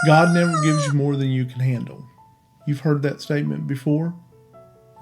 God never gives you more than you can handle. You've heard that statement before?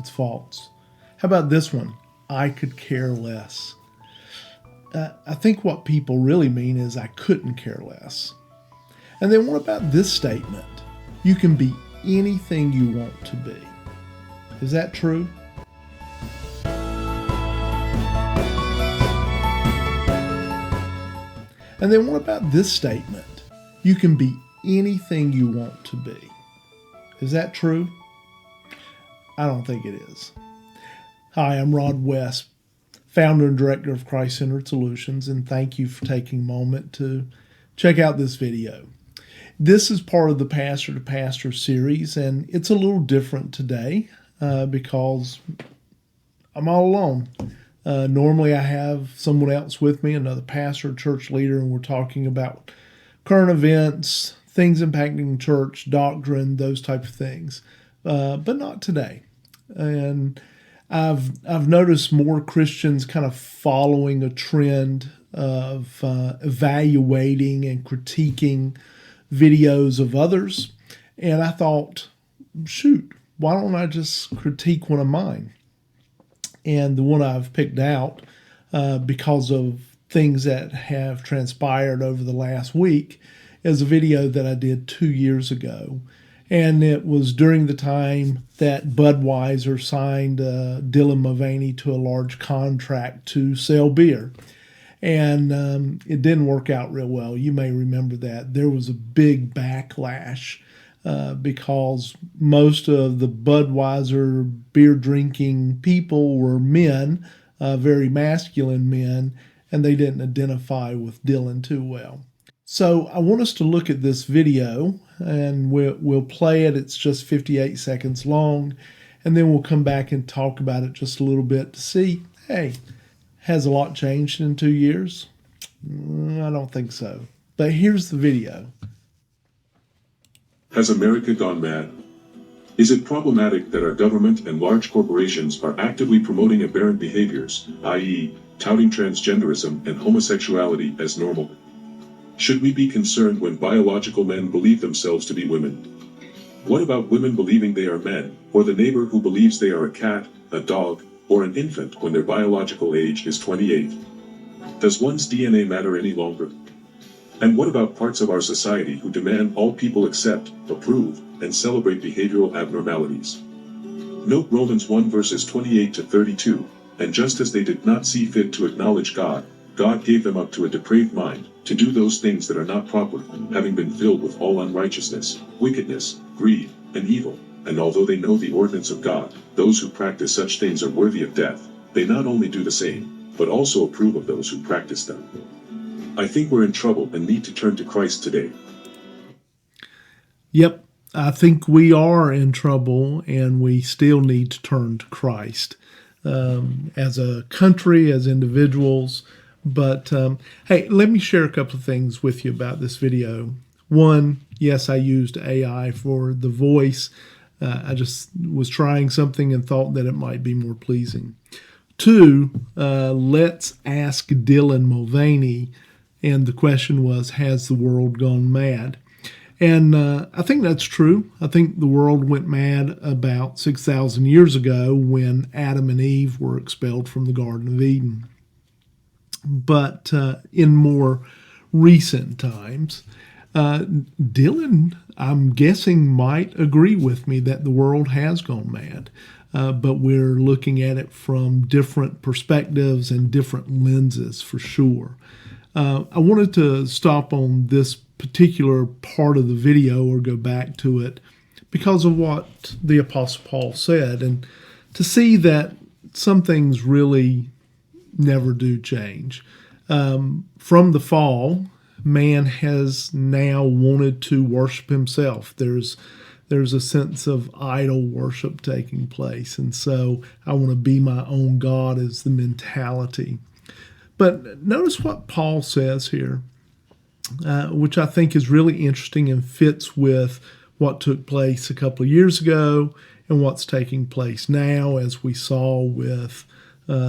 It's false. How about this one? I could care less. I think what people really mean is I couldn't care less. And then what about this statement? You can be anything you want to be. Is that true? And then what about this statement? You can be anything you want to be. Is that true? I don't think it is. Hi, I'm Rod West, founder and director of Christ-Centered Solutions, and thank you for taking a moment to check out this video. This is part of the Pastor to Pastor series, and it's a little different today because I'm all alone. Normally I have someone else with me, another pastor, church leader, and we're talking about current events, things impacting church, doctrine, those type of things. But not today. And I've noticed more Christians kind of following a trend of evaluating and critiquing videos of others. And I thought, shoot, why don't I just critique one of mine? And the one I've picked out because of things that have transpired over the last week is a video that I did 2 years ago. And it was during the time that Budweiser signed Dylan Mulvaney to a large contract to sell beer. And it didn't work out real well. You may remember that. There was a big backlash because most of the Budweiser beer drinking people were men, very masculine men, and they didn't identify with Dylan too well. So I want us to look at this video, and we'll play it. It's just 58 seconds long, and then we'll come back and talk about it just a little bit to see, hey, has a lot changed in 2 years? I don't think so. But here's the video. Has America gone mad? Is it problematic that our government and large corporations are actively promoting aberrant behaviors, i.e., touting transgenderism and homosexuality as normal? Should we be concerned when biological men believe themselves to be women? What about women believing they are men, or the neighbor who believes they are a cat, a dog, or an infant when their biological age is 28? Does one's DNA matter any longer? And what about parts of our society who demand all people accept, approve, and celebrate behavioral abnormalities? Note Romans 1 verses 28 to 32, and just as they did not see fit to acknowledge God, God gave them up to a depraved mind, to do those things that are not proper, having been filled with all unrighteousness, wickedness, greed, and evil. And although they know the ordinance of God, those who practice such things are worthy of death. They not only do the same, but also approve of those who practice them. I think we're in trouble and need to turn to Christ today. Yep, I think we are in trouble and we still need to turn to Christ as a country, as individuals. But hey, let me share a couple of things with you about this video. One, yes, I used AI for the voice. I just was trying something and thought that it might be more pleasing. Two, let's ask Dylan Mulvaney. And the question was, has the world gone mad? And I think that's true. I think the world went mad about 6,000 years ago when Adam and Eve were expelled from the Garden of Eden. But in more recent times, Dylan, I'm guessing, might agree with me that the world has gone mad. But we're looking at it from different perspectives and different lenses for sure. I wanted to stop on this particular part of the video or go back to it because of what the Apostle Paul said, and to see that some things really never do change. From the fall, man has now wanted to worship himself. There's a sense of idol worship taking place, and so I want to be my own God is the mentality. But notice what Paul says here, which I think is really interesting and fits with what took place a couple of years ago and what's taking place now, as we saw with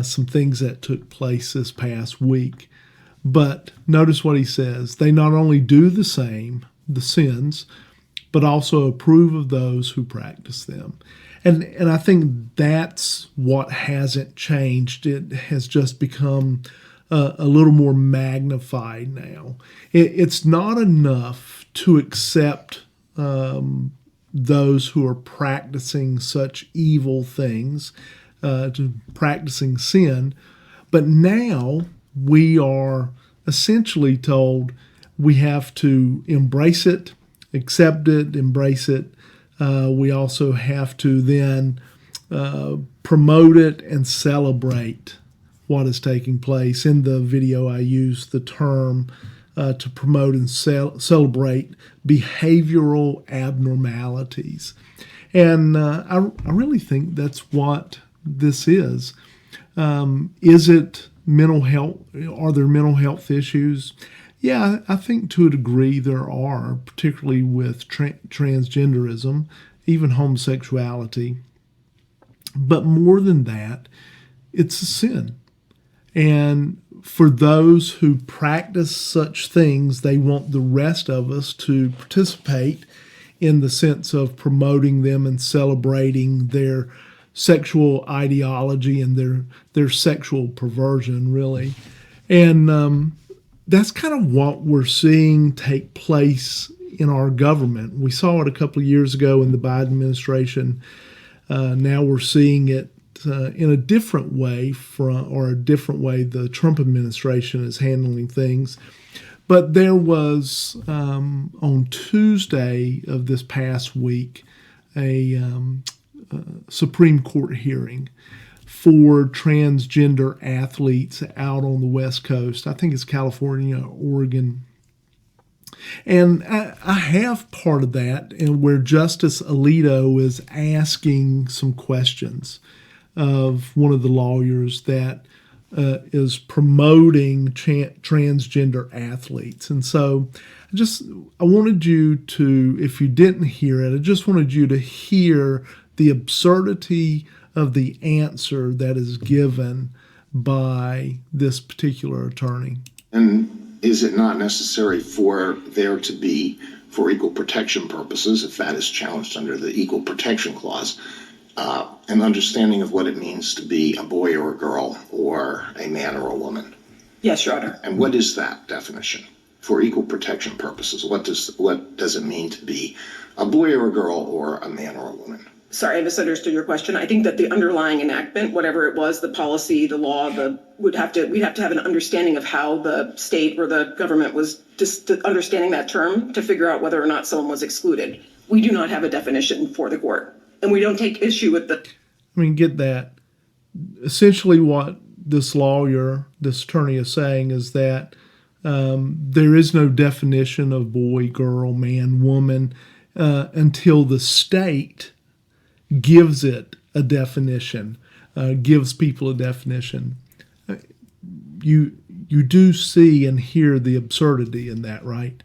some things that took place this past week. But notice what he says. They not only do the same, the sins, but also approve of those who practice them. And I think that's what hasn't changed. It has just become a little more magnified now. It's not enough to accept those who are practicing such evil things, practicing sin, but now we are essentially told we have to embrace it, accept it, embrace it. We also have to then promote it and celebrate what is taking place. In the video, I use the term to promote and celebrate behavioral abnormalities. And I really think that's what this is. Is it mental health? Are there mental health issues? Yeah, I think to a degree there are, particularly with transgenderism, even homosexuality. But more than that, it's a sin. And for those who practice such things, they want the rest of us to participate in the sense of promoting them and celebrating their sexual ideology and their sexual perversion, really. And that's kind of what we're seeing take place in our government. We saw it a couple of years ago in the Biden administration. Now we're seeing it in a different way the Trump administration is handling things. But there was, on Tuesday of this past week, a Supreme Court hearing for transgender athletes out on the West Coast. I think it's California, Oregon. And I have part of that, and where Justice Alito is asking some questions of one of the lawyers that is promoting transgender athletes. And so I wanted you to, if you didn't hear it, I just wanted you to hear the absurdity of the answer that is given by this particular attorney. And is it not necessary for there to be, for equal protection purposes, if that is challenged under the Equal Protection Clause, an understanding of what it means to be a boy or a girl or a man or a woman? Yes, Your Honor. And what is that definition for equal protection purposes? What does it mean to be a boy or a girl or a man or a woman? Sorry, I misunderstood your question. I think that the underlying enactment, whatever it was, the policy, the law, we'd have to have an understanding of how the state or the government was just understanding that term to figure out whether or not someone was excluded. We do not have a definition for the court, and we don't take issue with the. I mean, get that. Essentially, what this attorney is saying is that there is no definition of boy, girl, man, woman until the state gives it a definition, gives people a definition. You do see and hear the absurdity in that, right?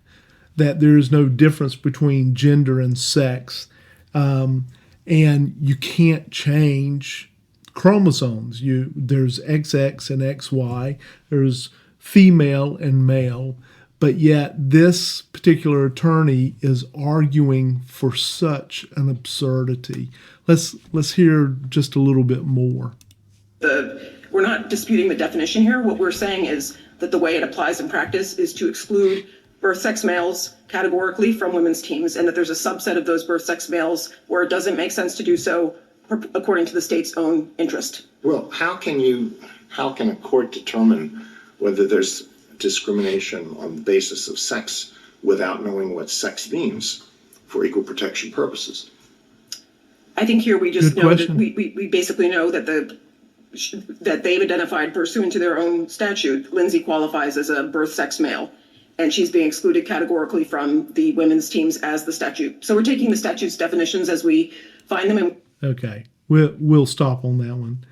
That there is no difference between gender and sex, and you can't change chromosomes. There's XX and XY, there's female and male, but yet this particular attorney is arguing for such an absurdity. Let's hear just a little bit more. We're not disputing the definition here. What we're saying is that the way it applies in practice is to exclude birth sex males categorically from women's teams, and that there's a subset of those birth sex males where it doesn't make sense to do so according to the state's own interest. Well, how can a court determine whether there's discrimination on the basis of sex without knowing what sex means for equal protection purposes? I think here we just know that we basically know that that they've identified pursuant to their own statute, Lindsay qualifies as a birth sex male, and she's being excluded categorically from the women's teams as the statute. So we're taking the statute's definitions as we find them. Okay, we'll stop on that one.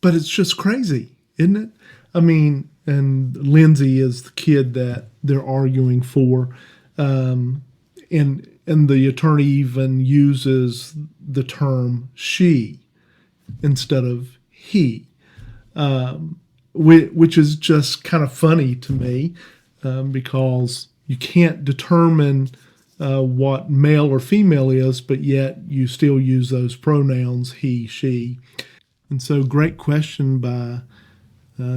But it's just crazy, isn't it? I mean, and Lindsay is the kid that they're arguing for, and the attorney even uses the term she instead of he, which is just kind of funny to me. because you can't determine what male or female is, but yet you still use those pronouns, he, she. And so, great question by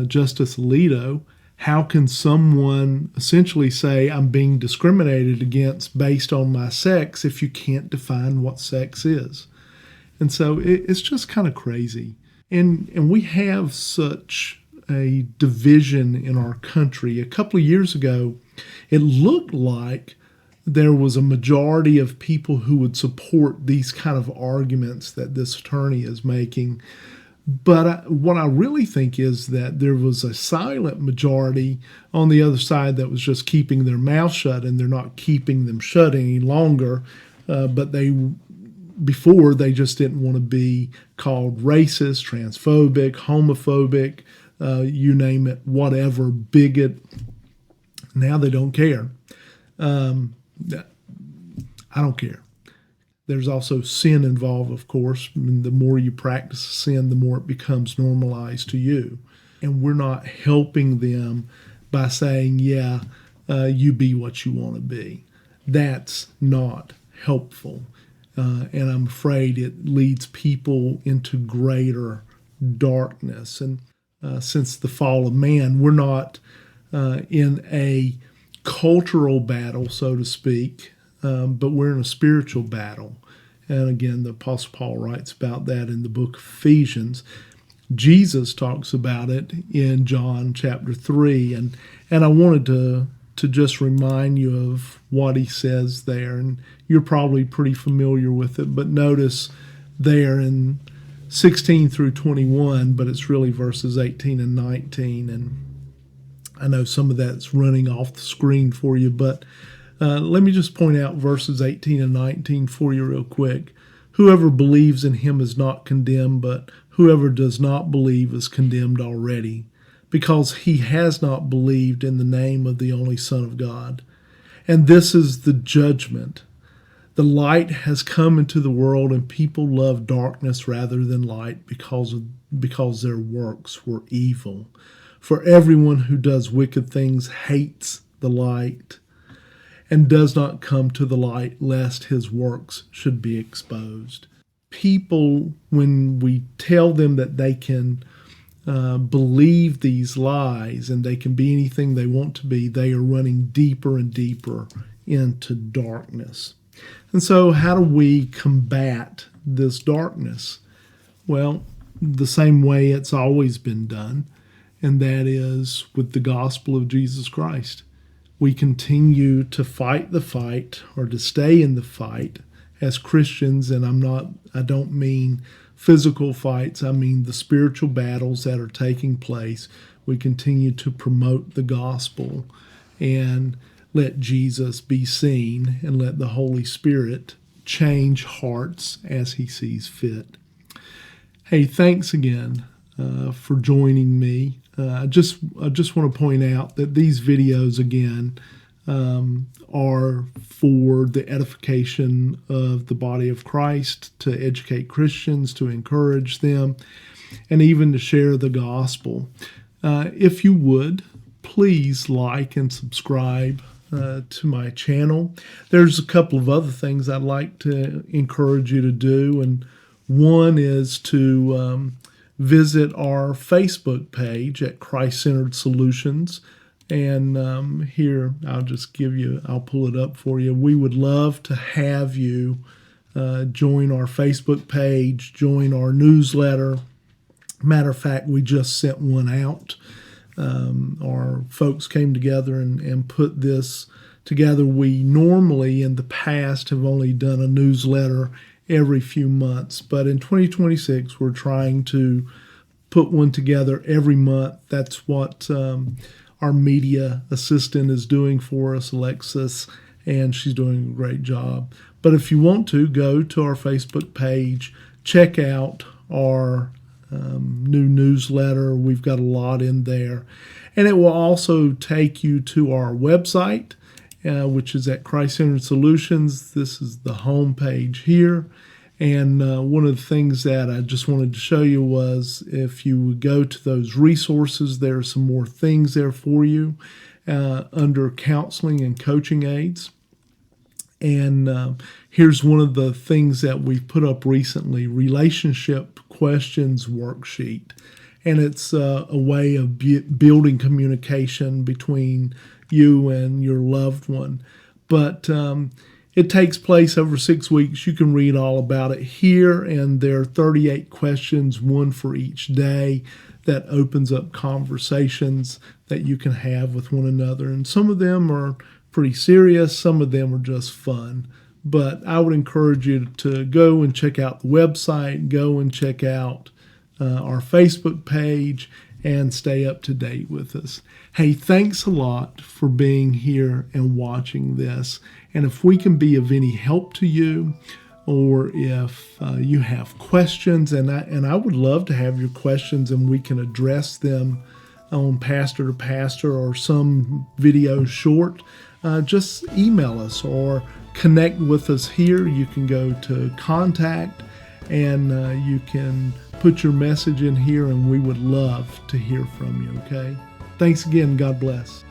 Justice Alito. How can someone essentially say I'm being discriminated against based on my sex if you can't define what sex is? And so it's just kind of crazy. And we have such a division in our country. A couple of years ago, it looked like there was a majority of people who would support these kind of arguments that this attorney is making. But what I really think is that there was a silent majority on the other side that was just keeping their mouth shut, and they're not keeping them shut any longer. But before they just didn't want to be called racist, transphobic, homophobic, you name it, whatever, bigot. Now they don't care. I don't care. There's also sin involved, of course. I mean, the more you practice sin, the more it becomes normalized to you. And we're not helping them by saying, you be what you want to be. That's not helpful. And I'm afraid it leads people into greater darkness. And since the fall of man, we're not in a cultural battle, so to speak, but we're in a spiritual battle. And again, the Apostle Paul writes about that in the book of Ephesians. Jesus talks about it in John chapter 3. And I wanted to just remind you of what he says there. And you're probably pretty familiar with it, but notice there in 16 through 21, but it's really verses 18 and 19. And I know some of that's running off the screen for you, but let me just point out verses 18 and 19 for you real quick. Whoever believes in him is not condemned, but whoever does not believe is condemned already, because he has not believed in the name of the only Son of God. And this is the judgment. The light has come into the world, and people love darkness rather than light because their works were evil. For everyone who does wicked things hates the light and does not come to the light, lest his works should be exposed. People, when we tell them that they can believe these lies and they can be anything they want to be, they are running deeper and deeper into darkness. And so how do we combat this darkness? Well, the same way it's always been done, and that is with the gospel of Jesus Christ. We continue to fight the fight, or to stay in the fight as Christians, and I don't mean physical fights, I mean the spiritual battles that are taking place. We continue to promote the gospel and let Jesus be seen, and let the Holy Spirit change hearts as he sees fit. Hey, thanks again for joining me. I just want to point out that these videos, again, are for the edification of the body of Christ, to educate Christians, to encourage them, and even to share the gospel. If you would, please like and subscribe to my channel. There's a couple of other things I'd like to encourage you to do, and one is to visit our Facebook page at Christ-Centered Solutions. And here, I'll pull it up for you. We would love to have you join our Facebook page, join our newsletter. Matter of fact, we just sent one out. Our folks came together and put this together. We normally, in the past, have only done a newsletter every few months, but in 2026, we're trying to put one together every month. That's what our media assistant is doing for us, Alexis, and she's doing a great job. But if you want to, go to our Facebook page, check out our new newsletter. We've got a lot in there. And it will also take you to our website, which is at Christ-Centered Solutions. This is the home page here. And one of the things that I just wanted to show you was, if you would go to those resources, there are some more things there for you. under counseling and coaching aids. And here's one of the things that we've put up recently, relationship questions worksheet. And it's a way of building communication between you and your loved one. But it takes place over 6 weeks. You can read all about it here. And there are 38 questions, one for each day, that opens up conversations that you can have with one another. And some of them are pretty serious. Some of them are just fun. But I would encourage you to go and check out the website, go and check out our Facebook page, and stay up to date with us. Hey, thanks a lot for being here and watching this. And if we can be of any help to you, or if you have questions, and I would love to have your questions and we can address them on Pastor to Pastor or some video short, just email us or connect with us here. You can go to contact and you can put your message in here, and we would love to hear from you, okay? Thanks again. God bless.